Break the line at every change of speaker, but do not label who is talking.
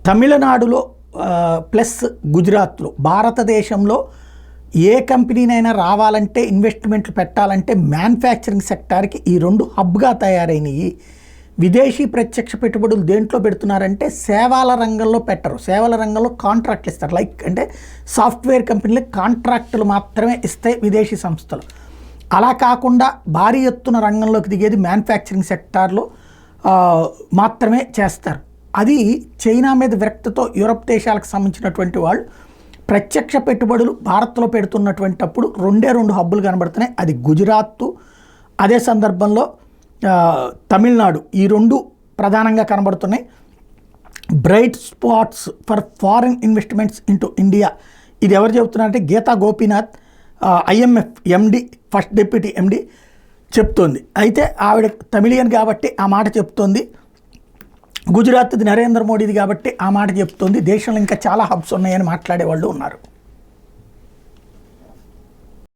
తమిళనాడులో ప్లస్ గుజరాత్లో భారతదేశంలో ఏ కంపెనీనైనా రావాలంటే ఇన్వెస్ట్మెంట్లు పెట్టాలంటే మ్యానుఫ్యాక్చరింగ్ సెక్టార్కి ఈ రెండు హబ్గా తయారైనవి. విదేశీ ప్రత్యక్ష పెట్టుబడులు దేంట్లో పెడుతున్నారంటే సేవల రంగంలో పెట్టరు. సేవల రంగంలో కాంట్రాక్ట్లు ఇస్తారు. లైక్ అంటే సాఫ్ట్వేర్ కంపెనీలకు కాంట్రాక్టులు మాత్రమే ఇస్తాయి విదేశీ సంస్థలు. అలా కాకుండా భారీ ఎత్తున రంగంలోకి దిగేది మ్యానుఫ్యాక్చరింగ్ సెక్టార్లో మాత్రమే చేస్తారు. అది చైనా మీద విరక్తితో యూరప్ దేశాలకు సంబంధించినటువంటి వాళ్ళు ప్రత్యక్ష పెట్టుబడులు భారత్లో పెడుతున్నటువంటిప్పుడు రెండు హబ్బులు కనబడుతున్నాయి. అది గుజరాత్, అదే సందర్భంలో తమిళనాడు. ఈ రెండు ప్రధానంగా కనబడుతున్నాయి. Bright spots for foreign investments into India. ఇది ఎవరు చెబుతున్నారంటే Geeta Gopinath, IMF MD, first deputy MD చెప్తోంది. అయితే ఆవిడ తమిళియన్ కాబట్టి ఆ మాట చెప్తోంది. గుజరాత్ది నరేంద్ర మోడీది కాబట్టి ఆ మాట చెప్తోంది. దేశంలో ఇంకా చాలా హబ్స్ ఉన్నాయని మాట్లాడే వాళ్ళు ఉన్నారు.